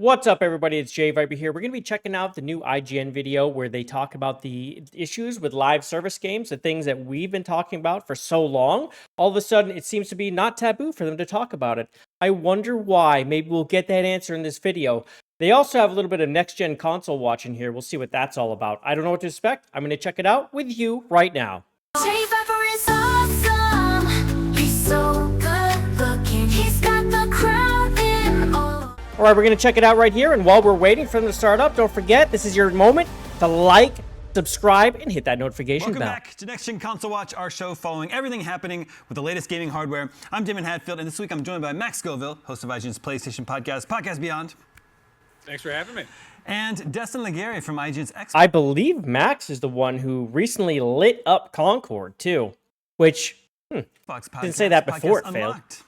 What's up, everybody? It's JayViper here. We're going to be checking out the new IGN video where they talk about the issues with live service games, the things that we've been talking about for so long. All of a sudden, it seems to be not taboo for them to talk about it. I wonder why. Maybe we'll get that answer in this video. They also have a little bit of next-gen console watching here. We'll see what that's all about. I don't know what to expect. I'm going to check it out with you right now. JayViper is awesome. He's so good looking. He's got the crowd in awe. All right, we're going to check it out right here. And while we're waiting for them to start up, don't forget, this is your moment to like, subscribe, and hit that notification bell. Welcome back to Next Gen Console Watch, our show following everything happening with the latest gaming hardware. I'm Damon Hatfield, and this week I'm joined by Max Scoville, host of IGN's PlayStation podcast, Podcast Beyond. Thanks for having me. And Destin Legare from IGN's X. I believe Max is the one who recently lit up Concord, too. Which, Fox didn't say that before it Podcast failed. Unlocked.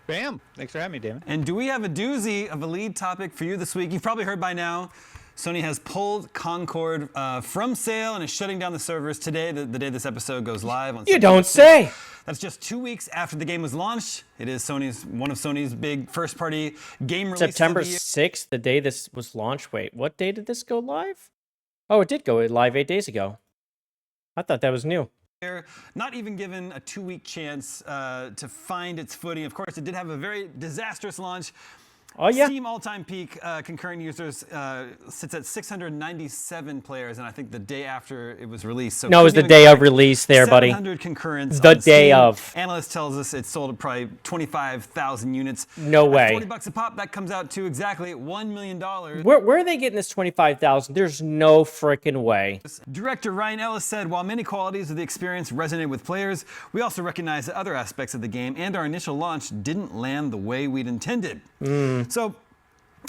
Bam. Thanks for having me, Damon. And do we have a doozy of a lead topic for you this week? You've probably heard by now, Sony has pulled Concord from sale and is shutting down the servers today, the day this episode goes live. On You don't say. That's just 2 weeks after the game was launched. It is one of Sony's big first-party game releases. September of the year. 6th, the day this was launched. Wait, what day did this go live? Oh, it did go live 8 days ago. I thought that was new. Not even given a 2-week chance to find its footing. Of course, it did have a very disastrous launch. Oh, yeah. Steam all-time peak concurrent users sits at 697 players, and I think the day after it was released. So No, it was the day of release there, buddy. 700 concurrents. The on day Steam. of. Analyst tells us it sold at probably 25,000 units. No way. At $40 a pop, that comes out to exactly $1 million. Where are they getting this 25,000? There's no freaking way. Director Ryan Ellis said, while many qualities of the experience resonated with players, we also recognize that other aspects of the game and our initial launch didn't land the way we'd intended. So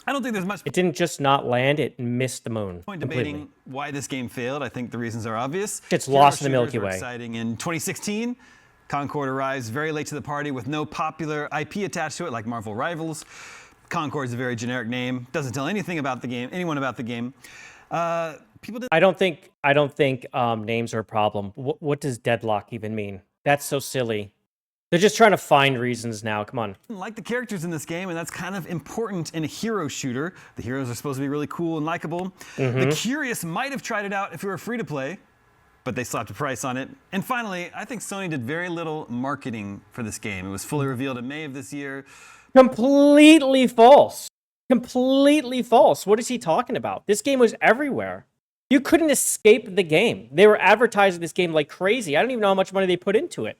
I don't think there's much It didn't just not land, it missed the moon point completely. debating why this game failed. I think the reasons are obvious. It's Hero lost in the shooters Milky were Way. Exciting. In 2016, Concord arrives very late to the party with no popular IP attached to it like Marvel Rivals. Concord is a very generic name. Doesn't tell anything about the game, anyone about the game. People didn't I don't think names are a problem. What does deadlock even mean? That's so silly. They're just trying to find reasons now. Come on. like the characters in this game, and that's kind of important in a hero shooter. The heroes are supposed to be really cool and likable. The curious might have tried it out if it were free to play, but they slapped a price on it. And finally, I think Sony did very little marketing for this game. It was fully revealed in May of this year. Completely false. Completely false. What is he talking about? This game was everywhere. You couldn't escape the game. They were advertising this game like crazy. I don't even know how much money they put into it.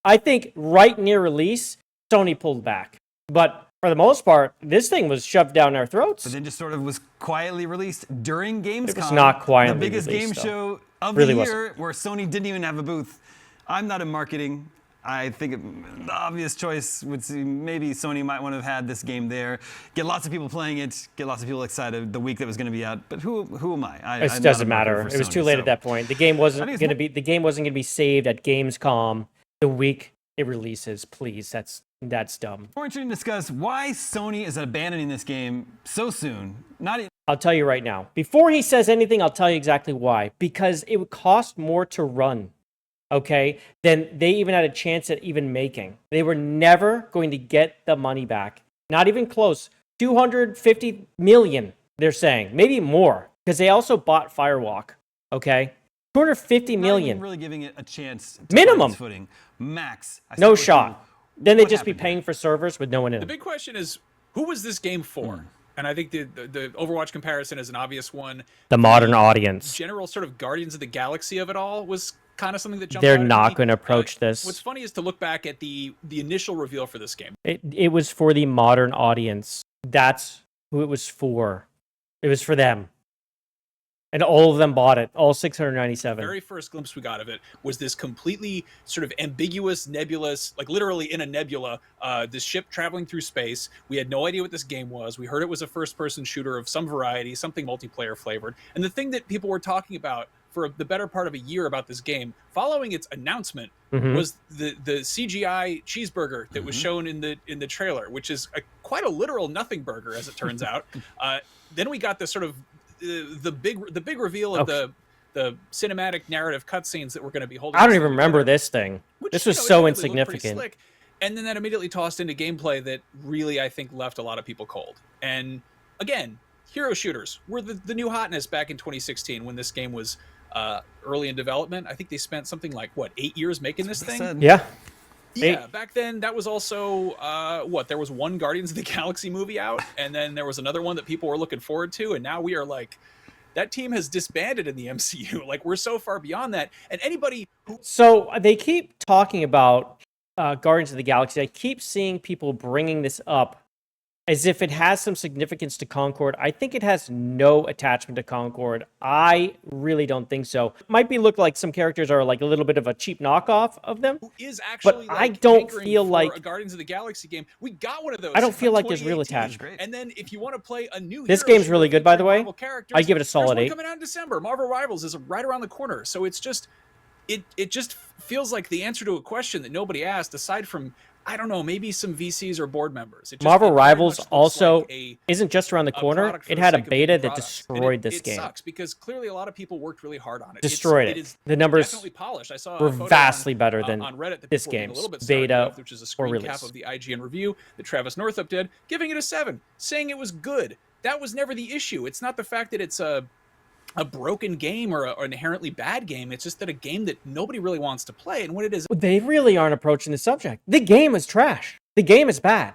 I think right near release, Sony pulled back. But for the most part, this thing was shoved down our throats. But then just sort of was quietly released during Gamescom. It was not quietly the biggest released, game though. show of Really the wasn't. year, where Sony didn't even have a booth. I'm not in marketing. I think the obvious choice would be maybe Sony might want to have had this game there, get lots of people playing it, get lots of people excited the week that was going to be out. But who am I? It I'm doesn't not a marketer matter. for It was Sony, too late so. at that point. The game wasn't I think going to it's be. The game wasn't going to be saved at Gamescom the week it releases. Please, that's dumb. More interesting to discuss why Sony is abandoning this game so soon. I'll tell you right now. Before he says anything, I'll tell you exactly why. Because it would cost more to run, okay, than they even had a chance at even making. They were never going to get the money back. Not even close. 250 million, they're saying. Maybe more. Because they also bought Firewalk, okay? 250 Not million. even really giving it a chance to Minimum. find its footing. Max. I No start with shot. you. Then they'd What just be happened paying for servers with no one in The them. big question is, who was this game for? And I think the Overwatch comparison is an obvious one. The modern audience. General sort of Guardians of the Galaxy of it all was kind of something that jumped They're out at not me. going to approach this. What's funny is to look back at the initial reveal for this game. It was for the modern audience. That's who it was for. It was for them. And all of them bought it. All 697. The very first glimpse we got of it was this completely sort of ambiguous, nebulous, like literally in a nebula, this ship traveling through space. We had no idea what this game was. We heard it was a first-person shooter of some variety, something multiplayer flavored. And the thing that people were talking about for the better part of a year about this game, following its announcement, was the CGI cheeseburger that was shown in the trailer, which is quite a literal nothing burger, as it turns out. Then we got this sort of the big reveal of the cinematic narrative cutscenes that we're going to be holding. I don't even remember this thing. Which, This you was know, so admittedly looked pretty insignificant. slick. And then that immediately tossed into gameplay that really, I think, left a lot of people cold. And again, hero shooters were the new hotness back in 2016 when this game was early in development. I think they spent something like, what, 8 years making this thing? Yeah. Yeah, back then that was also there was one Guardians of the Galaxy movie out, and then there was another one that people were looking forward to, and now we are like, that team has disbanded in the MCU. Like, we're so far beyond that. And anybody who So they keep talking about Guardians of the Galaxy. I keep seeing people bringing this up as if it has some significance to Concord. I think it has no attachment to Concord. I really don't think so. Might be look like some characters are like a little bit of a cheap knockoff of them. who is actually, I like, don't hankering feel for like- a Guardians of the Galaxy game. We got one of those. I don't in, feel like there's real 2018. attachment. And then if you want to play a new This hero game's really shooter good, by the featuring way. Marvel characters, I'd give it a there's solid one 8. coming out in December. Marvel Rivals is right around the corner. So it's just, it just feels like the answer to a question that nobody asked, aside from, I don't know, maybe some VCs or board members. It just, Marvel it very Rivals much looks also like a isn't just around the corner. product for It the had a sake of beta being that products. And destroyed this it game. sucks because clearly a lot of people worked really hard on it. Destroyed it. is The numbers definitely polished. I saw a were photo vastly better than on Reddit that this people were being a game's little bit snarky beta of, which is a screen release. cap of the IGN review that Travis Northup did, giving it a 7, saying it was good. That was never the issue. It's not the fact that it's a broken game or an inherently bad game. It's just that a game that nobody really wants to play. And when it is, They really aren't approaching the subject. The game is trash. The game is bad.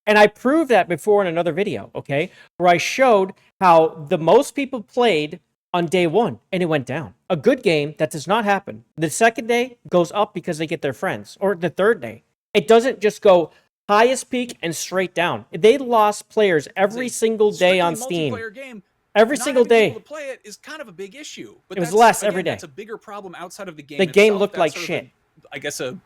And I proved that before in another video, okay? Where I showed how the most people played on day 1 and it went down. A good game, that does not happen. The second day goes up because they get their friends. Or the third day. It doesn't just go highest peak and straight down. They lost players every single day on Steam. multiplayer game, Every not single having day. people to play it is kind of a big issue. But It was that's- less again, every day. That's a bigger problem outside of the game. The game itself. looked That's like sort of shit. I guess a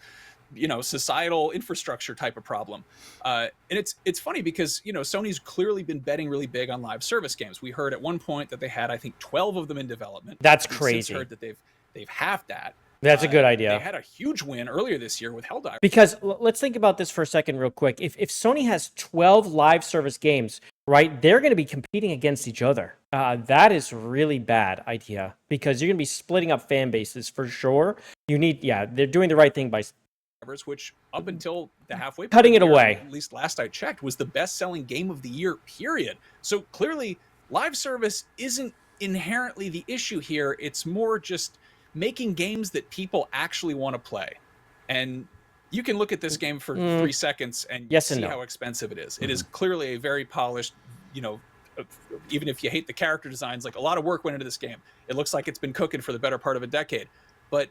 societal infrastructure type of problem. And it's funny because Sony's clearly been betting really big on live service games. We heard at one point that they had, I think, 12 of them in development. That's We've crazy. Since heard that they've halved that. That's a good They idea. had a huge win earlier this year with Helldivers. Because let's think about this for a second real quick. If Sony has 12 live service games, right, they're going to be competing against each other. That is really bad idea because you're going to be splitting up fan bases for sure. They're doing the right thing by Which up until the halfway point Cutting of the it year, away. at least last I checked, was the best-selling game of the year, period. So clearly, live service isn't inherently the issue here. It's more just making games that people actually want to play. And you can look at this game for 3 seconds and Yes and see no. how expensive it is. It is clearly a very polished, even if you hate the character designs, like, a lot of work went into this game. It looks like it's been cooking for the better part of a decade. But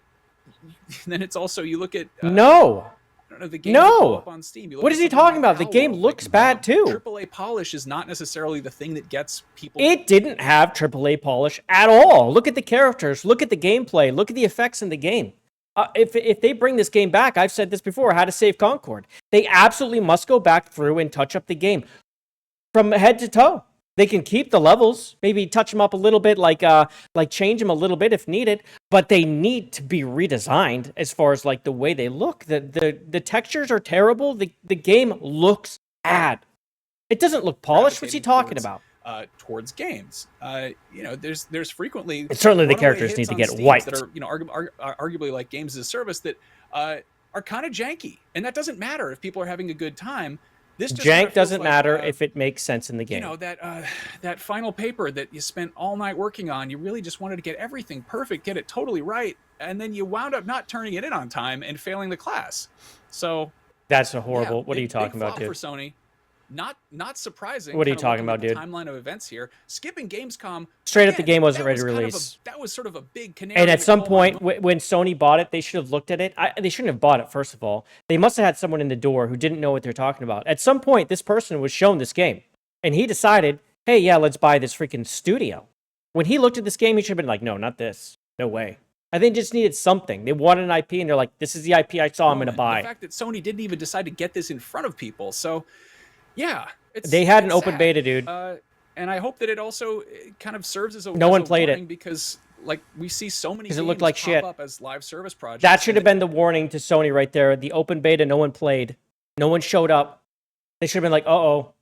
then it's also, you look at No. I don't know, the game No! will go up on Steam. You look What at is he something talking like about? The game Owl, looks bad too. AAA polish is not necessarily the thing that gets people. It didn't have AAA polish at all. Look at the characters. Look at the gameplay. Look at the effects in the game. If they bring this game back, I've said this before, how to save Concord. They absolutely must go back through and touch up the game from head to toe. They can keep the levels, maybe touch them up a little bit, like change them a little bit if needed, but they need to be redesigned as far as like the way they look. The textures are terrible. The game looks bad. It doesn't look polished. What's he talking about? Towards games, there's frequently Certainly the runaway characters hits need to on get Steam wiped. that are arguably like games as a service that are kind of janky, and that doesn't matter if people are having a good time. This just kinda Jank feels doesn't like, matter if it makes sense in the game. That final paper that you spent all night working on, you really just wanted to get everything perfect, get it totally right, and then you wound up not turning it in on time and failing the class. So That's a horrible. yeah, what are you big talking about, flop dude? for Sony. Not surprising. What are you kinda talking looking about, at the dude? timeline of events here. Skipping Gamescom. Straight up, the again, game wasn't that ready to was kind of release. that was sort of a big canary. And in at the some coal mine. point, when Sony bought it, they should have looked at it. They shouldn't have bought it, first of all. They must have had someone in the door who didn't know what they're talking about. At some point, this person was shown this game, and he decided, hey, yeah, let's buy this freaking studio. When he looked at this game, he should have been like, no, not this. No way. I think they just needed something. They wanted an IP, and they're like, this is the IP I saw I'm going to moment. buy. The fact that Sony didn't even decide to get this in front of people. So, yeah. They had an it's open sad. beta, dude. And I hope that it also kind of serves as a No one as a played it. warning because like we see so many 'Cause games it looked like pop shit. up as live service projects. That should and have been the warning to Sony right there. The open beta, no one played. No one showed up. They should have been like, uh-oh.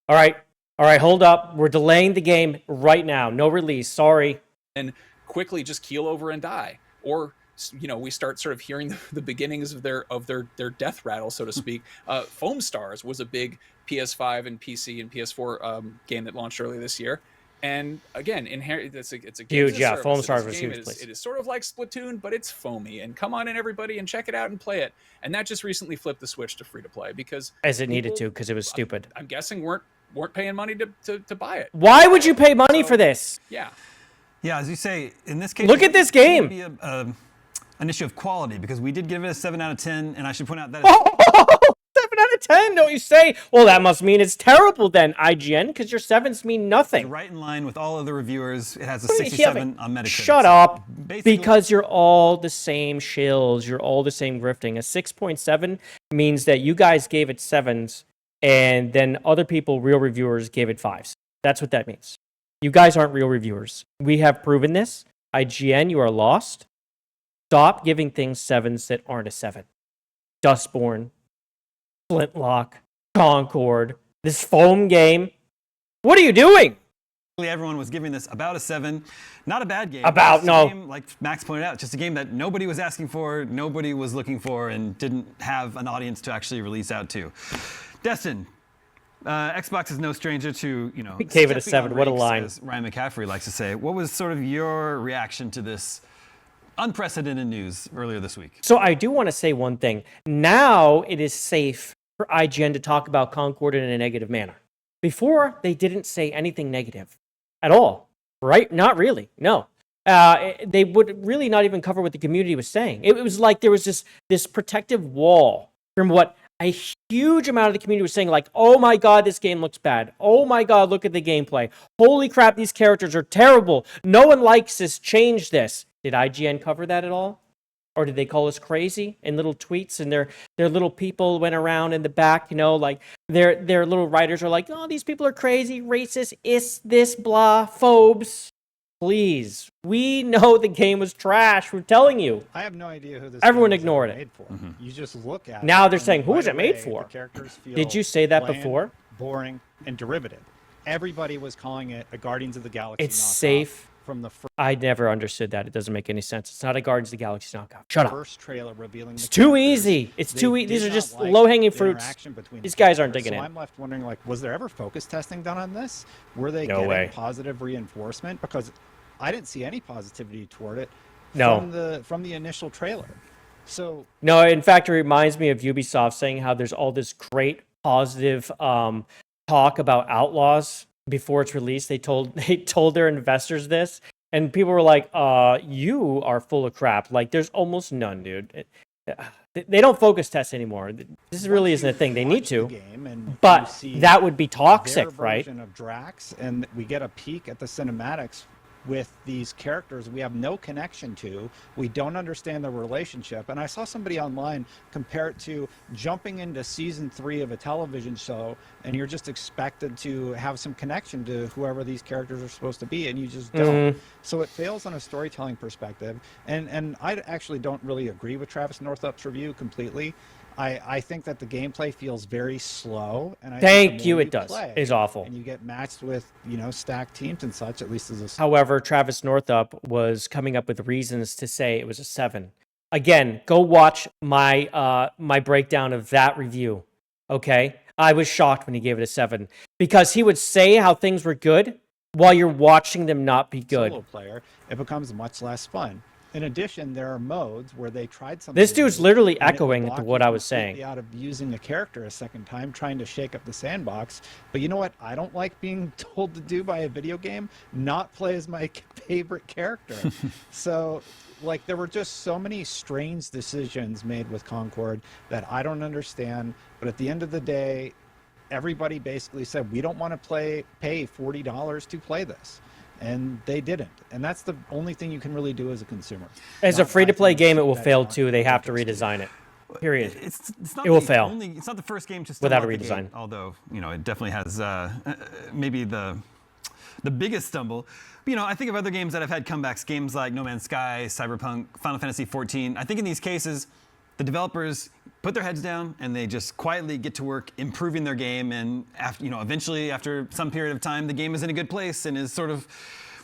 All right, hold up. We're delaying the game right now. No release. Sorry. and quickly just keel over and die, or we start sort of hearing the beginnings of their death rattle, so to speak. Foamstars was a big PS5 and PC and PS4 game that launched earlier this year. And again, it's a game Huge, yeah. Foamstars was huge. It is sort of like Splatoon, but it's foamy. And come on in, everybody, and check it out and play it. And that just recently flipped the switch to free to play because As it needed to, because it was stupid. I'm guessing weren't paying money to buy it. Why would you pay money for this? Yeah. Yeah, as you say, in this case, Look at this game. It would be an issue of quality because we did give it a 7 out of 10, and I should point out that. 7 out of 10, don't you say? Well, that must mean it's terrible then, IGN, because your 7s mean nothing. It's right in line with all other reviewers. It has a 67 on Metacritic. Shut up. Basically, Because you're all the same shills. You're all the same grifting. A 6.7 means that you guys gave it 7s, and then other people, real reviewers, gave it 5s. That's what that means. You guys aren't real reviewers. We have proven this. IGN, you are lost. Stop giving things 7s that aren't a 7. Dustborn, Flintlock, Concord, this foam game. What are you doing? everyone was giving this about a 7. Not a bad game. Game, like Max pointed out, just a game that nobody was asking for, nobody was looking for, and didn't have an audience to actually release out to. Destin, Xbox is no stranger to, He gave it a 7. What a line. As Ryan McCaffrey likes to say. What was sort of your reaction to this unprecedented news earlier this week? So I do want to say one thing. Now it is safe for IGN to talk about Concord in a negative manner. Before, they didn't say anything negative at all, right? Not really, no. They would really not even cover what the community was saying. It was like there was this protective wall from what a huge amount of the community was saying, like, oh my God, this game looks bad. Oh my God, look at the gameplay. Holy crap, these characters are terrible. No one likes this, change this. Did IGN cover that at all? Or did they call us crazy in little tweets, and their little people went around in the back, like their little writers are like, oh, these people are crazy, racist, this, blah, phobes. Please, we know the game was trash. We're telling you. I have no idea who this Everyone game was ignored it. made for. You just look at Now it, they're and saying, who right is it made away, for? the characters feel Did you say that bland, before? Boring, and derivative. Everybody was calling it a Guardians of the Galaxy It's knockoff safe. From the I never understood that. It doesn't make any sense. It's not a Guardians of the Galaxy knockoff. Shut up. first trailer revealing It's the too characters. easy. It's They too easy. did These are not just like low-hanging the fruits. interaction between These the guys aren't characters. digging So in. I'm left wondering, was there ever focus testing done on this? Were they No getting way. positive reinforcement? Because I didn't see any positivity toward it No. from the initial trailer. So No, in fact, it reminds me of Ubisoft saying how there's all this great positive talk about Outlaws before it's released. They told their investors this, and people were like, you are full of crap. Like, there's almost none, dude. They don't focus test anymore. This really isn't a thing. They need watch to. the game and you But see that would be their toxic, right? version of Drax, and we get a peek at the cinematics with these characters we have no connection to. We don't understand the relationship. And I saw somebody online compare it to jumping into season 3 of a television show, and you're just expected to have some connection to whoever these characters are supposed to be, and you just don't. So it fails on a storytelling perspective. And I actually don't really agree with Travis Northup's review completely. I think that the gameplay feels very slow, and I think Thank the you, more it does. play It's awful. and you get matched with stacked teams and such, at least as a However, Travis Northup was coming up with reasons to say it was a 7. Again, go watch my my breakdown of that review. Okay, I was shocked when he gave it a 7 because he would say how things were good while you're watching them not be good. solo player, it becomes much less fun. In addition, there are modes where they tried something. This dude's new, literally and it echoing blocked what you I was completely saying. out of using a character a second time, trying to shake up the sandbox. But you know what? I don't like being told to do by a video game. Not play as my favorite character. So, there were just so many strange decisions made with Concord that I don't understand. But at the end of the day, everybody basically said we don't want to pay $40 to play this. And they didn't. And that's the only thing you can really do as a consumer. As a Not free-to-play buy game, things it will that fail aren't too. They have to interesting. redesign it. Period. It's not It will the fail. It's not the first game to Without stumble a out the redesign. gate, although it definitely has maybe the biggest stumble. But, I think of other games that have had comebacks. Games like No Man's Sky, Cyberpunk, Final Fantasy XIV. I think in these cases, the developers put their heads down and they just quietly get to work improving their game. And eventually, after some period of time, the game is in a good place and is sort of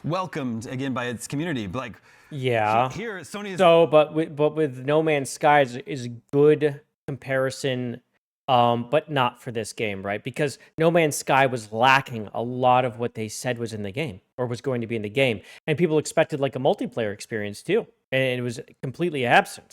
welcomed again by its community. But Yeah. here, Sony is So, but with No Man's Sky is a good comparison but not for this game, right? Because No Man's Sky was lacking a lot of what they said was in the game or was going to be in the game. And people expected like a multiplayer experience too. And it was completely absent.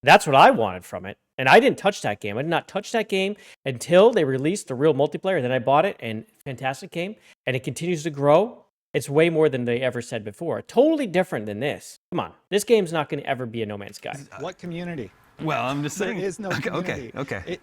That's what I wanted from it. And I didn't touch that game. I did not touch that game until they released the real multiplayer. Then I bought it, and fantastic game. And it continues to grow. It's way more than they ever said before. Totally different than this. Come on. This game's not going to ever be a No Man's Sky. What community? Well, I'm just saying. There is no community. Okay.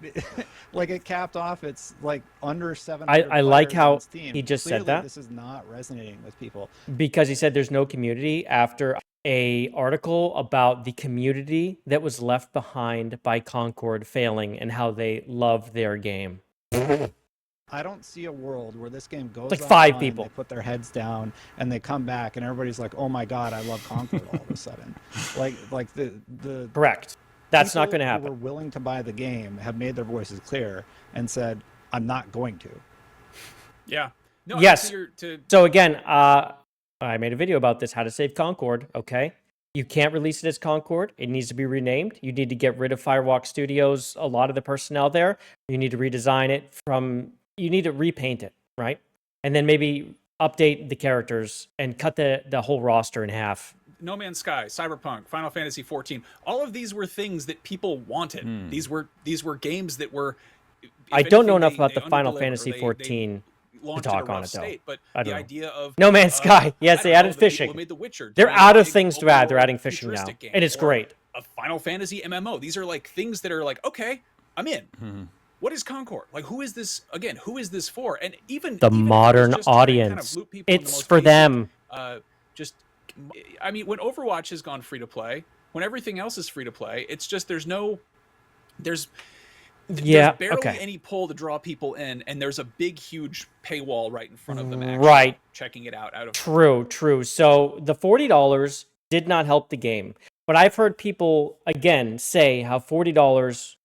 Like it capped off. It's like under 700. I like players how on Steam. he just said Clearly, that. This is not resonating with people. Because he said there's no community after a article about the community that was left behind by Concord failing and how they love their game. I don't see a world where this game goes like 5 online, people. They put their heads down and they come back and everybody's like, "Oh my god, I love Concord!" all of a sudden, like the Correct. That's not people going to who were happen. willing to buy the game have made their voices clear and said, "I'm not going to." Yeah. No, Yes. to So again, I made a video about this, how to save Concord, okay? You can't release it as Concord. It needs to be renamed. You need to get rid of Firewalk Studios, a lot of the personnel there. You need to redesign it you need to repaint it, right? And then maybe update the characters and cut the whole roster in half. No Man's Sky, Cyberpunk, Final Fantasy 14. All of these were things that people wanted. These were games that were. if I don't know anything, enough about they the Final underdelivered, or Fantasy they 14 to launched in a talk on rough it, though. state, but I the don't know. idea of No Man's Sky. Yes, I they don't know, added the people fishing. who made The Witcher. They're doing out a of big things to add. They're overworld adding fishing now, futuristic game, and it's or great. A Final Fantasy MMO. These are like things that are like, okay, I'm in. What is Concord? Like, who is this again? Who is this for? And even The even if it was modern just to kind of audience. loop people in the It's most for basic, them. Just, I mean, when Overwatch has gone free to play, when everything else is free to play, it's just there's Yeah, barely okay. any pull to draw people in, and there's a big, huge paywall right in front of them. Actually Right. checking it out of True. So the $40 did not help the game. But I've heard people, again, say how $40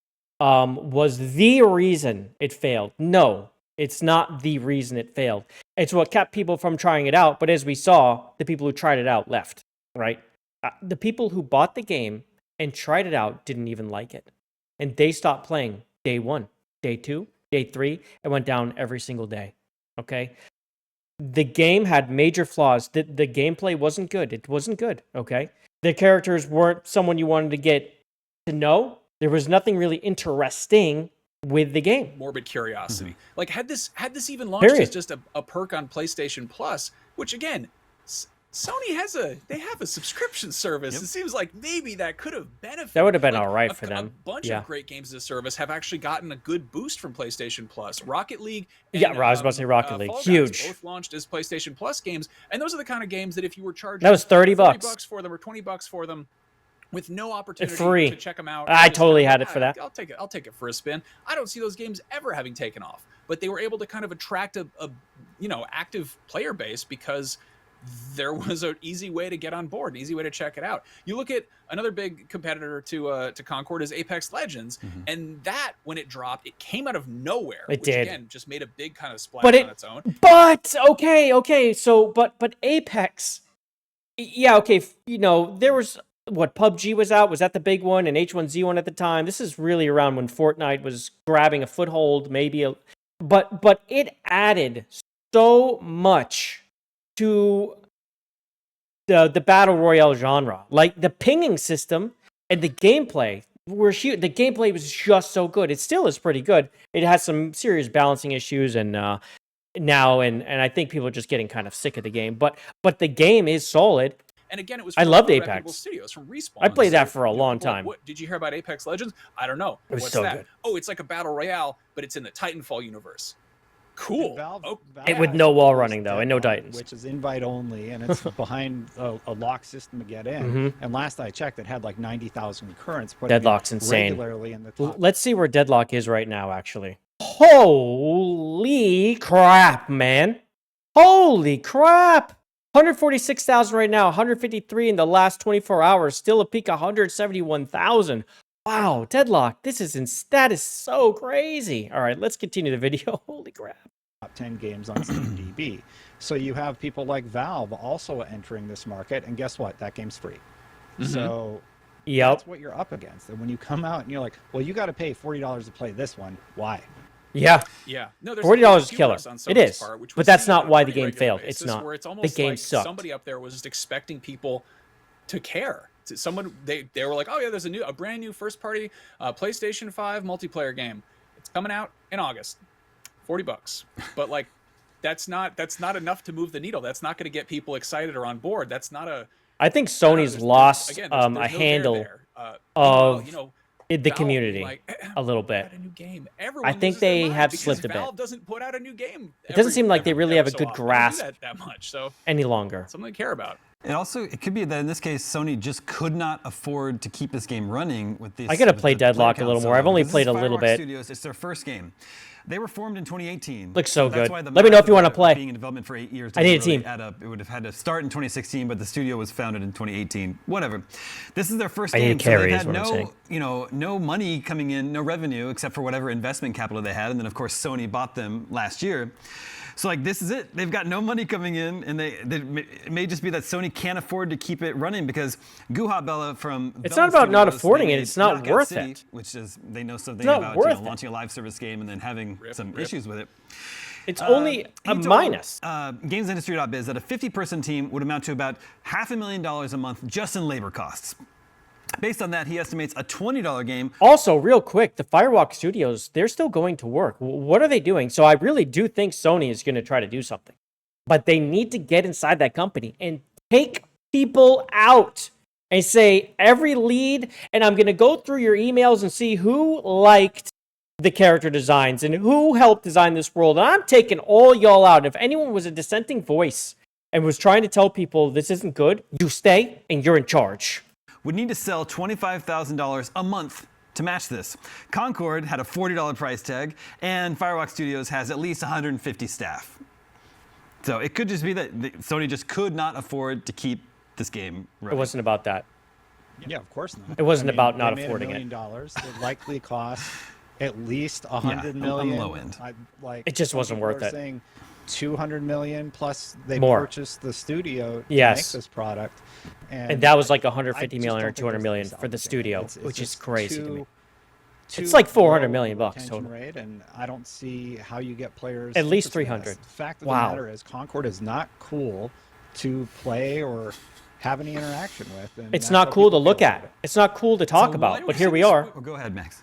was the reason it failed. No, it's not the reason it failed. It's what kept people from trying it out. But as we saw, the people who tried it out left, right? The people who bought the game and tried it out didn't even like it. And they stopped playing day 1, day 2, day 3, and went down every single day. Okay? The game had major flaws. The gameplay wasn't good. It wasn't good, okay? The characters weren't someone you wanted to get to know. There was nothing really interesting with the game. morbid curiosity. Like had this even launched Period. as just a perk on PlayStation Plus, which again, Sony have a subscription service. It seems like maybe that could have benefited. That would have been like, all right a, for A them. bunch Yeah. of great games as a service have actually gotten a good boost from PlayStation Plus. Rocket League. And, Yeah, I was about to say Rocket League. Fall Guys Huge. both launched as PlayStation Plus games, and those are the kind of games that if you were charging That was $30 $30 for them or $20 for them, with no opportunity free. to check them out. I just totally kind of, had it for that. I'll take it for a spin. I don't see those games ever having taken off, but they were able to kind of attract a active player base because there was an easy way to get on board, an easy way to check it out. You look at another big competitor to Concord is Apex Legends, and that when it dropped, it came out of nowhere. It which did. Again, just made a big kind of splash But on its own. But okay. So but Apex, yeah, okay. There was what PUBG was out. Was that the big one? And H1Z1 at the time. This is really around when Fortnite was grabbing a foothold. But it added so much to the battle royale genre. Like the pinging system and the gameplay were huge. The gameplay was just so good. It still is pretty good. It has some serious balancing issues and I think people are just getting kind of sick of the game. But the game is solid. And again, it was I from loved reputable Apex. Studios from Respawn. I played that So, for a long people are like, time. What, did you hear about Apex Legends? I don't know. It was What's so that? good. Oh, it's like a battle royale, but it's in the Titanfall universe. Cool. Valve With has no wall released running, though, and no Deadlock, Titans. which is invite only, and it's behind a lock system to get in. And last I checked, it had like 90,000 concurrents. putting it Deadlock's insane. Regularly in the top. Let's see where Deadlock is right now, actually. Holy crap, man. Holy crap. 146,000 right now, 153 in the last 24 hours, still a peak 171,000. Wow, Deadlock, that is so crazy. All right, let's continue the video. Holy crap. Top 10 games on SteamDB. So you have people like Valve also entering this market, and guess what? That game's free. So Yep. That's what you're up against. And when you come out and you're like, well, you got to pay $40 to play this one. Why? Yeah. Yeah, no, there's $40 is humorous killer. on It Sony's is, part, which but we've that's seen not on a why the pretty game regular failed. It's basis, not. Where it's The almost game like sucked. somebody up there was just expecting people to care. Someone they were like, oh yeah, there's a brand new first party PlayStation 5 multiplayer game. It's coming out in August, $40. But like, that's not enough to move the needle. That's not going to get people excited or on board. That's not a. I think Sony's lost there's a no handle there. of Meanwhile, you know, the Valve community being like, a little put bit. out a new game. Everyone I think loses their they mind have because slipped a bit. Valve doesn't put out a new game. It doesn't seem like they really have a so good often. They don't do grasp that much. So any longer. something to care about. It could be that in this case, Sony just could not afford to keep this game running with this. I gotta with play the player Deadlock a count little so more. I've low. only This is played a little Firewalk bit. Studios, it's their first game. They were formed in 2018. Looks so That's good. why the Let me know if math you of wanna it play. Being in development for 8 years. I need a doesn't really team. add up. It would have had to start in 2016, but the studio was founded in 2018. Whatever. This is their first I need game. a carry, so is they've what I'm had saying. no money coming in, no revenue except for whatever investment capital they had, and then of course Sony bought them last year. So like this is it. They've got no money coming in, and it may just be that Sony can't afford to keep it running because Guha Bella from It's Bella not about not Studios, affording they it, made it's not Knockout worth City, it. which is they know something not about worth it. launching a live service game and then having some issues with it. It's only He a told, minus. GamesIndustry.biz that a 50-person team would amount to about $500,000 a month just in labor costs. Based on that, he estimates a $20 game. Also, real quick, the Firewalk Studios, they're still going to work. What are they doing? So I really do think Sony is going to try to do something. But they need to get inside that company and take people out and say every lead, and I'm going to go through your emails and see who liked the character designs and who helped design this world. And I'm taking all y'all out. If anyone was a dissenting voice and was trying to tell people this isn't good, you stay and you're in charge. Would need to sell $25,000 a month to match this. Concord had a $40 price tag, and Firewalk Studios has at least 150 staff. So it could just be that Sony just could not afford to keep this game running. It wasn't about that. Yeah, of course not. It wasn't about not they made affording it. $1 million. It likely cost at least $100 on the million. low end. It just some wasn't people worth are it. Saying $200 million plus they More. purchased the studio to Yes. make this product, And that was like I 150 just million or don't think 200 there's million any for the salvaging it. studio, It's which is just crazy to me. too It's like 400 low million bucks retention total. rate, and I don't see how you get players At least interested in 300. this. The fact of Wow. the matter is, Concord is not cool to play or have any interaction with. And It's that's not what cool to people look feel at. about it. It's not cool to talk why about, do but we here say we this? are. Oh, go ahead, Max.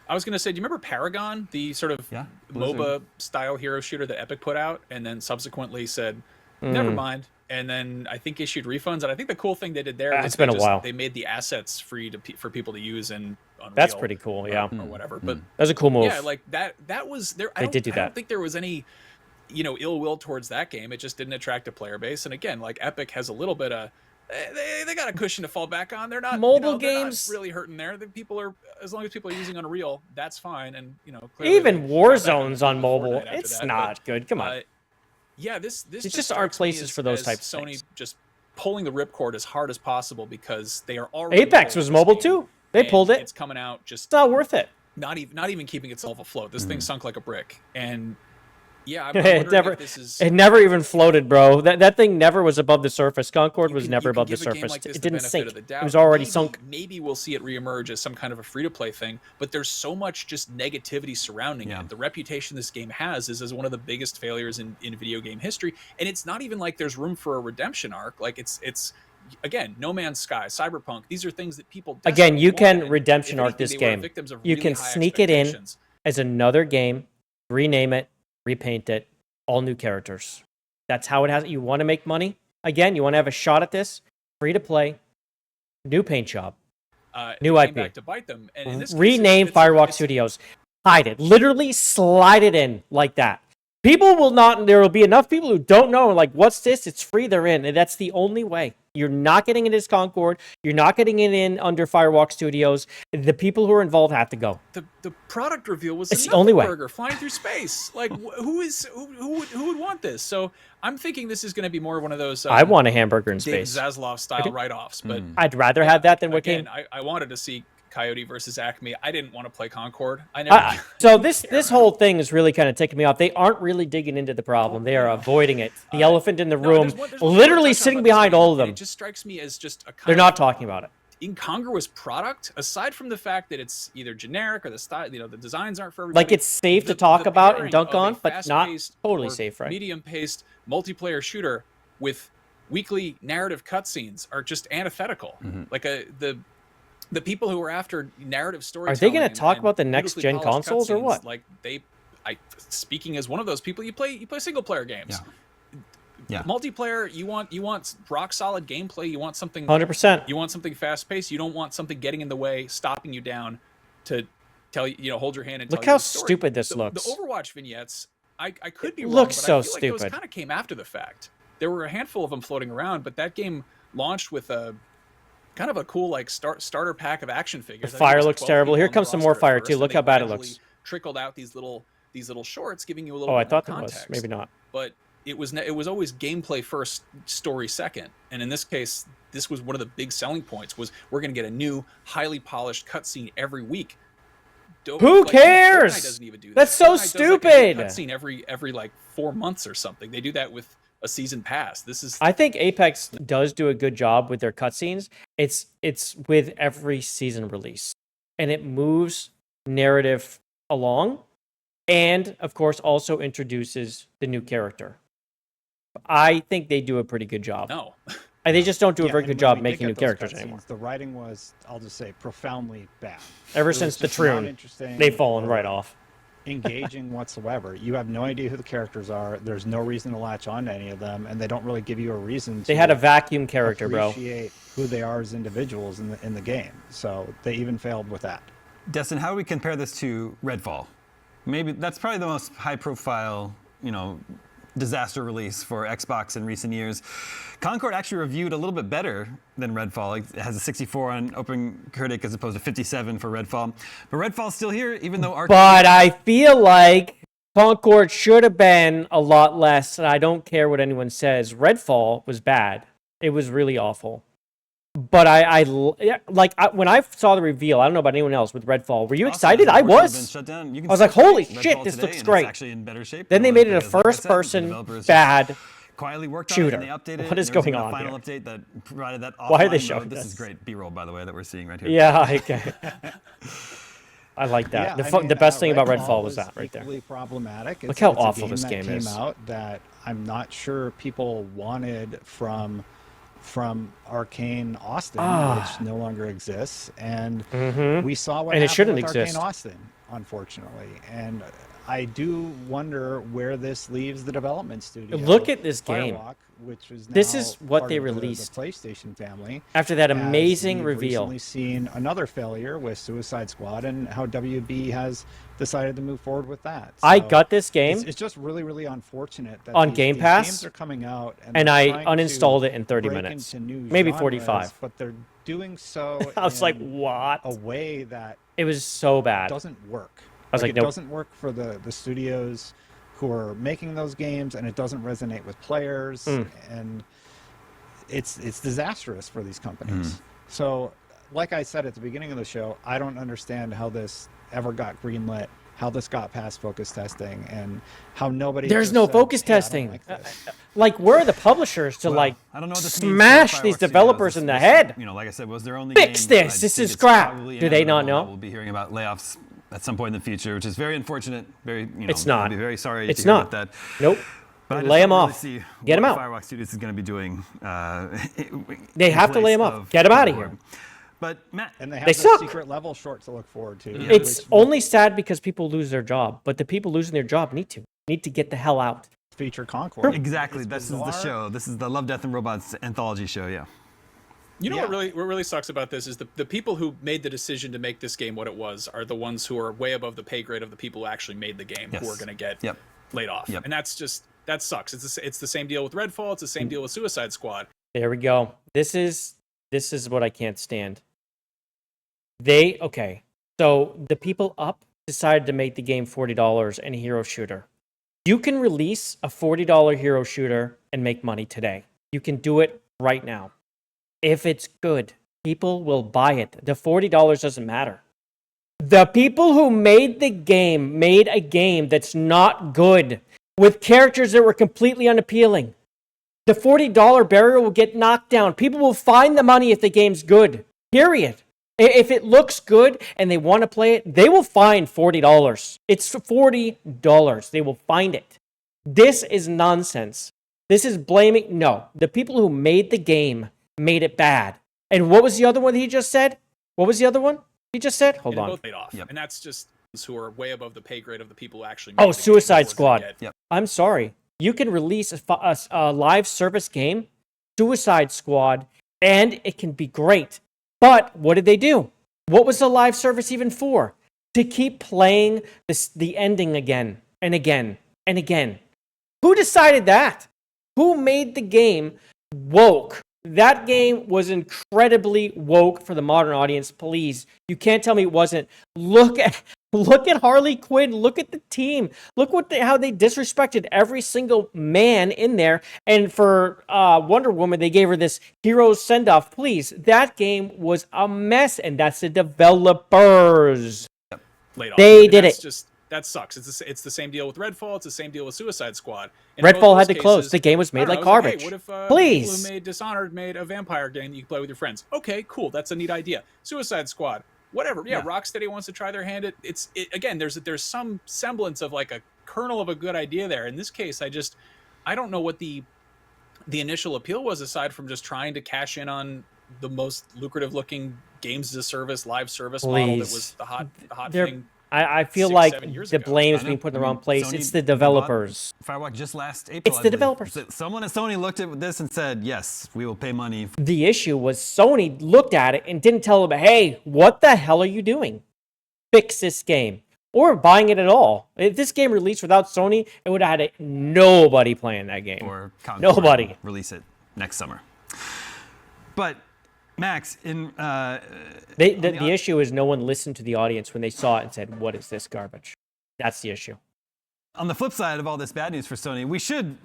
I was gonna say, do you remember Paragon, the sort of Yeah, Blizzard. MOBA style hero shooter that Epic put out, and then subsequently said, never mind, and then I think issued refunds. And I think the cool thing they did there was It's been a while. they made the assets free for people to use in Unreal. That's pretty cool, yeah. or whatever. But That was a cool move. yeah, like that was there. They did do I that. don't think there was any, ill will towards that game. It just didn't attract a player base. And again, like Epic has a little bit of. They got a cushion to fall back on. They're not Mobile they're not games- really hurting there. The people are, as long as people are using Unreal, that's fine. And clearly Even they War fell back Zones on Fortnite mobile, after it's that, not good. Come on. Yeah, this It just just aren't strikes me places for those as types of Sony things. just pulling the ripcord as hard as possible because they are already Apex mobile was with this mobile game, too. They and pulled it. It's coming out just It's not worth it. not even keeping itself afloat. This thing sunk like a brick. And yeah, I'm It wondering never, if this is it never even floated, bro. That thing never was above the surface. Concord you was can- never you can above the give a game surface. like this It the didn't benefit sink. of the It doubt. was already Maybe- sunk. Maybe we'll see it reemerge as some kind of a free-to-play thing, but there's so much just negativity surrounding Yeah. it. The reputation this game has is as one of the biggest failures in video game history, and it's not even like there's room for a redemption arc. Like it's again, No Man's Sky, Cyberpunk. These are things that people Again, you desperately can want, and redemption if arc anything, this they were game. victims of You really can high sneak it in expectations. as another game, rename it, repaint it, all new characters. That's how it has. You want to make money? Again, you want to have a shot at this? Free to play, new paint job, new it came IP. back to bite them. And in this case, rename it's- Firewalk it's- Studios. Hide it. Literally slide it in like that. People will not, there will be enough people who don't know, like, what's this? It's free, they're in. And that's the only way. You're not getting it as Concord. You're not getting it in under Firewalk Studios. The people who are involved have to go. The product reveal was It's a the only way. burger flying through space. Like who would want this? So I'm thinking this is going to be more one of those. I want a hamburger in David space. Zaslav style write-offs, but I'd rather have that than what again, came. I wanted to see Coyote versus Acme. I didn't want to play Concord. I never. So this whole thing is really kind of ticking me off. They aren't really digging into the problem. They are avoiding it. The elephant in the No, room, there's one literally touch on sitting about this behind game, all of and them. It just strikes me as just a kind They're of not talking about it. incongruous product, aside from the fact that it's either generic or the style, the designs aren't for everybody. Like it's safe to talk about and dunk on, but not totally safe, right? Medium-paced multiplayer shooter with weekly narrative cutscenes are just antithetical. Like the people who are after narrative storytelling. Are they going to talk and about the next gen polished consoles or cutscenes, what? Like speaking as one of those people, you play single player games. Yeah. Multiplayer, you want rock solid gameplay. You want something 100%. You want something fast paced. You don't want something getting in the way, stopping you down to tell you, hold your hand and tell Look you how the story. stupid this The looks. Overwatch vignettes, I could be wrong, Looks but so I feel like those stupid. kind of came after the fact. There were a handful of them floating around, but that game launched with a kind of a cool like starter pack of action figures. The I think it fire was looks 12 terrible. people Here on the comes some more roster at fire first, too. and Look they how bad it gradually looks. Trickled out these little shorts, giving you a little Oh, bit I thought more it was. context. Maybe not. But it was always gameplay first, story second. And in this case, this was one of the big selling points. Was we're going to get a new, highly polished cutscene every week. Who cares? Fortnite doesn't even do that. That's so Fortnite does, like, a new stupid. cutscene every like 4 months or something. They do that with a season pass. This is I think Apex does do a good job with their cutscenes. It's with every season release, and it moves narrative along, and of course also introduces the new character. I think they do a pretty good job. no. They just don't do a Yeah, very and good when job we did making new get those characters cutscenes, anymore. The writing was, I'll just say, profoundly bad. Ever It was since the just not Troon, interesting they've fallen or right off. engaging whatsoever. You have no idea who the characters are. There's no reason to latch on to any of them, and they don't really give you a reason to They had a vacuum character, bro. appreciate who they are as individuals in the game. So they even failed with that. Destin, how do we compare this to Redfall? Maybe that's probably the most high-profile, disaster release for Xbox in recent years. Concord actually reviewed a little bit better than Redfall. It has a 64 on OpenCritic as opposed to 57 for Redfall. But Redfall's still here, even though Arcane... But I feel like Concord should have been a lot less, and I don't care what anyone says. Redfall was bad. It was really awful. But when I saw the reveal, I don't know about anyone else with Redfall. Were you excited? I was. I was like, holy shit, this looks great. Actually in better shape. Then they made it a Because, like I said, the first-person developers bad quietly worked shooter. on it and they updated it. What is and there was going even on a final here? update that provided that Why are they offline showing mode. This is this? great B-roll, by the way, that we're seeing right here. Yeah, okay. I like that. Yeah, The best thing about Redfall was that right there. Equally problematic. Look how it's a awful this game that is. Came out that I'm not sure people wanted from Arcane Austin, which no longer exists, and we saw what And it happened shouldn't with exist. Arcane Austin, unfortunately. And I do wonder where this leaves the development studio. Look at this game. Firewalk, which is This now is what part they of the released. PlayStation family. After that as amazing we've reveal. recently seen another failure with Suicide Squad, and how WB has decided to move forward with that. I So got this game it's just really, really unfortunate that on these Game Pass, games are coming out, and they're I trying uninstalled to it in 30 break minutes. into new Maybe genres, 45. but they're doing so I was like, in what? a way that It was so bad. doesn't work. I was like, it nope. doesn't work for the studios who are making those games, and it doesn't resonate with players, and it's disastrous for these companies. So, like I said at the beginning of the show, I don't understand how this ever got greenlit, how this got past focus testing, and how nobody. There's just no said, focus "Hey, I don't testing. like this." Like, where are the publishers to Well, like I don't know what this means for smash Fireworks these Studios. developers in the This- head? Like I said, was their only Fix game. this. I This think is it's crap. probably Do they not inevitable know? that We'll be hearing about layoffs at some point in the future, which is very unfortunate. Very, It's not. I'll be very sorry It's to hear not. about that. Nope. But I just Lay don't them really off. see Get 'em what out. Fireworks Studios is going to be doing. They have to lay 'em off. Get 'em outta here. But Matt, And they have They the suck. secret level short to look forward to. It's which will only sad because people lose their job, but the people losing their job need to get the hell out. feature Concord. exactly, It's this is the bizarre. show. This is the Love, Death, and Robots anthology show. Yeah. You know Yeah. what really sucks about this is the people who made the decision to make this game what it was are the ones who are way above the pay grade of the people who actually made the game, who Yes. are going to get Yep. laid off. Yep. And that sucks. It's the same deal with Redfall. It's the same deal with Suicide Squad. There we go. This is what I can't stand. So the people up decided to make the game $40 and a hero shooter. You can release a $40 hero shooter and make money today. You can do it right now. If it's good, people will buy it. The $40 doesn't matter. The people who made the game made a game that's not good with characters that were completely unappealing. The $40 barrier will get knocked down. People will find the money if the game's good. Period. If it looks good and they want to play it, they will find $40. It's $40. They will find it. This is nonsense. This is blaming. No, the people who made the game made it bad. And what was the other one he just said? What was the other one he just said? Hold They on. both paid off. And that's just who are way above the pay grade of the people who actually. Oh, made the game Suicide before they Squad. get- Yep. I'm sorry. You can release a live service game, Suicide Squad, and it can be great. But what did they do? What was the live service even for? To keep playing the ending again and again and again. Who decided that? Who made the game woke? That game was incredibly woke for the modern audience. Please, you can't tell me it wasn't. Look at Harley Quinn. Look at the team. Look how they disrespected every single man in there. And for Wonder Woman, they gave her this hero send off. Please, that game was a mess, and that's the developers. laid off. They And did that's it. Just that sucks. It's the same deal with Redfall. It's the same deal with Suicide Squad. And in both Redfall those had to close. cases, The game was I made don't like know, it was garbage. hey, what if Please. people who made Dishonored made a vampire game that you can play with your friends? Okay, cool. That's a neat idea. Suicide Squad. Whatever. Yeah, Rocksteady wants to try their hand at it. Again, there's some semblance of like a kernel of a good idea there. In this case, I don't know what the initial appeal was aside from just trying to cash in on the most lucrative looking games as a service, live service model that Please. was the hot They're- thing. I feel 6, like 7 years the ago. blame is I know. being put in the I wrong mean, place. Sony It's the bought developers. Firewalk just last April. It's I the believe. developers. So someone at Sony looked at this and said, "Yes, we will pay money." The issue was Sony looked at it and didn't tell them, hey, what the hell are you doing? Fix this game. Or buying it at all. If this game released without Sony, it would have had nobody playing that game. Or Concord Nobody. release it next summer. But Max, in The issue is no one listened to the audience when they saw it and said, what is this garbage? That's the issue. on the flip side of all this bad news for Sony, we should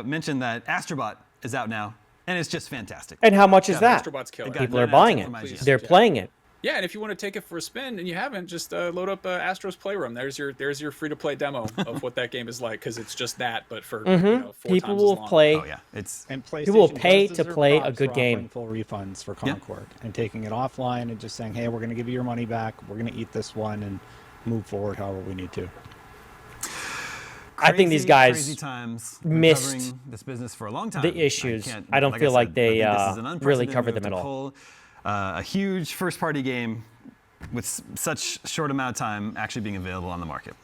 mention that Astrobot is out now, and it's just fantastic. And how much is that? Astrobot's killer. It got People 9 are out of buying 10 it. from IGN. They're playing it. Yeah, and if you want to take it for a spin and you haven't, just load up Astro's Playroom. There's your free to play demo of what that game is like, because it's just that, but for 4 People times will as long. play. Oh yeah, it's And PlayStation People will pay does to deserve play a props good for game. offering full refunds for Concord and taking it offline and just saying, hey, we're going to give you your money back. We're going to eat this one and move forward however we need to. I think these guys crazy times. Been missed covering this business for a long time. the issues. can't- I don't like feel said, like they, I think this is an really unprecedented covered move them to at all. pull, a huge first-party game with such short amount of time actually being available on the market.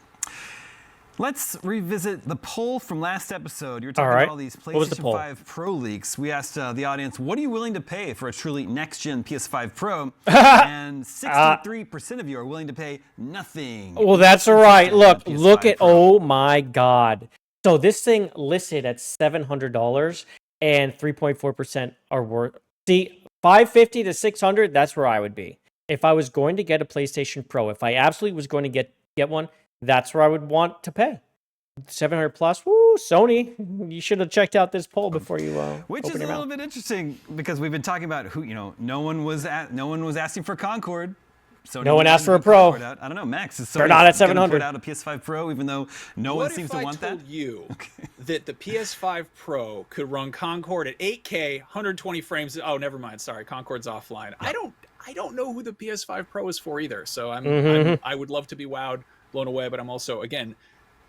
Let's revisit the poll from last episode. You were talking All right. about all these What was the PlayStation poll? 5 Pro leaks. We asked the audience, what are you willing to pay for a truly next-gen PS5 Pro? And 63% of you are willing to pay nothing. Well, that's all right. Look PS5 at, Pro. oh my God. So this thing listed at $700 and 3.4% are worth. See, 550 to 600, that's where I would be. If I was going to get a PlayStation Pro, if I absolutely was going to get one, that's where I would want to pay. 700 plus. Woo, Sony. You should have checked out this poll before you Which open is a your little mouth. bit interesting because we've been talking about who, no one was asking for Concord. Sony No one went asked and for a put Pro. Concord out. I don't know, Max. Is They're Sony not at gonna 700. Put out a PS5 Pro, even though no one What seems if to I want that. told you that the PS5 Pro could run Concord at 8K, 120 frames? Oh, never mind. Sorry, Concord's offline. I don't know who the PS5 Pro is for either. So I would love to be wowed, blown away, but I'm also, again,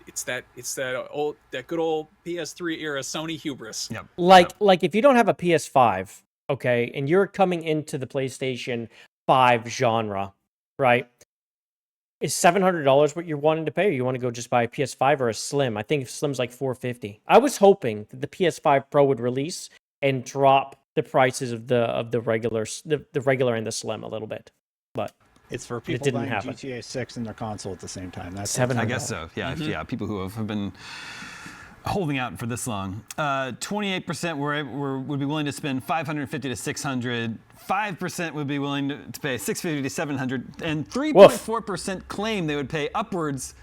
it's that good old PS3 era Sony hubris. Yep. Like if you don't have a PS5, okay, and you're coming into the PlayStation 5 genre, right? Is $700 what you're wanting to pay, or you want to go just buy a PS5 or a Slim? I think Slim's like $450. I was hoping that the PS5 Pro would release and drop the prices of the regular and the Slim a little bit, but It's for people didn't buying happen. GTA 6 in their console at the same time. That's $700. I guess so. Yeah, yeah. People who have been holding out for this long. 28% would be willing to spend $550 to $600. 5% would be willing to pay $650 to $700, and 3.4% claim they would pay upwards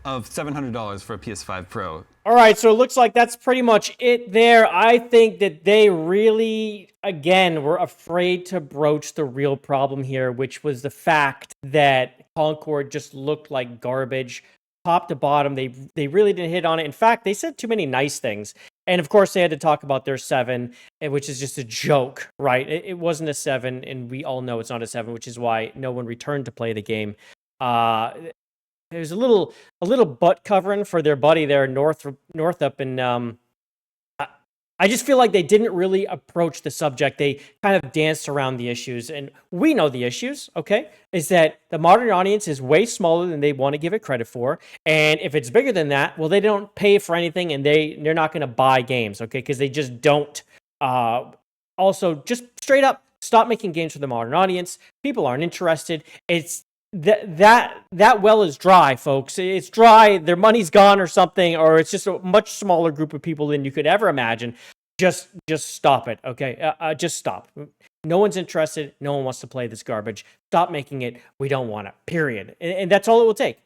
of $700 for a PS5 Pro. All right, so it looks like that's pretty much it there. I think that they really, again, were afraid to broach the real problem here, which was the fact that Concord just looked like garbage. Top to bottom, they really didn't hit on it. In fact, they said too many nice things. And of course, they had to talk about their 7, which is just a joke, right? It wasn't a 7, and we all know it's not a 7, which is why no one returned to play the game. There's a little butt covering for their buddy there, North up in. I just feel like they didn't really approach the subject. They kind of danced around the issues, and we know the issues, okay? Is that the modern audience is way smaller than they want to give it credit for, and if it's bigger than that, well, they don't pay for anything, and they're not going to buy games, okay? Because they just don't. Also, just straight up, stop making games for the modern audience. People aren't interested. It's that well is dry, folks. It's dry. Their money's gone or something, or it's just a much smaller group of people than you could ever imagine. Just stop it, okay? Just stop. No one's interested. No one wants to play this garbage. Stop making it. We don't want it, period. And that's all it will take.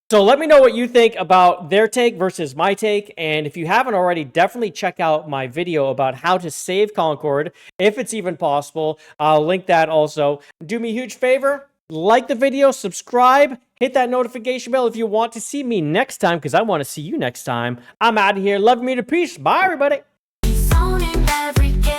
So let me know what you think about their take versus my take. And if you haven't already, definitely check out my video about how to save Concord, if it's even possible. I'll link that also. Do me a huge favor. Like the video, subscribe, hit that notification bell if you want to see me next time, because I want to see you next time. I'm out of here. Love me to peace. Bye, everybody. He's owning every game.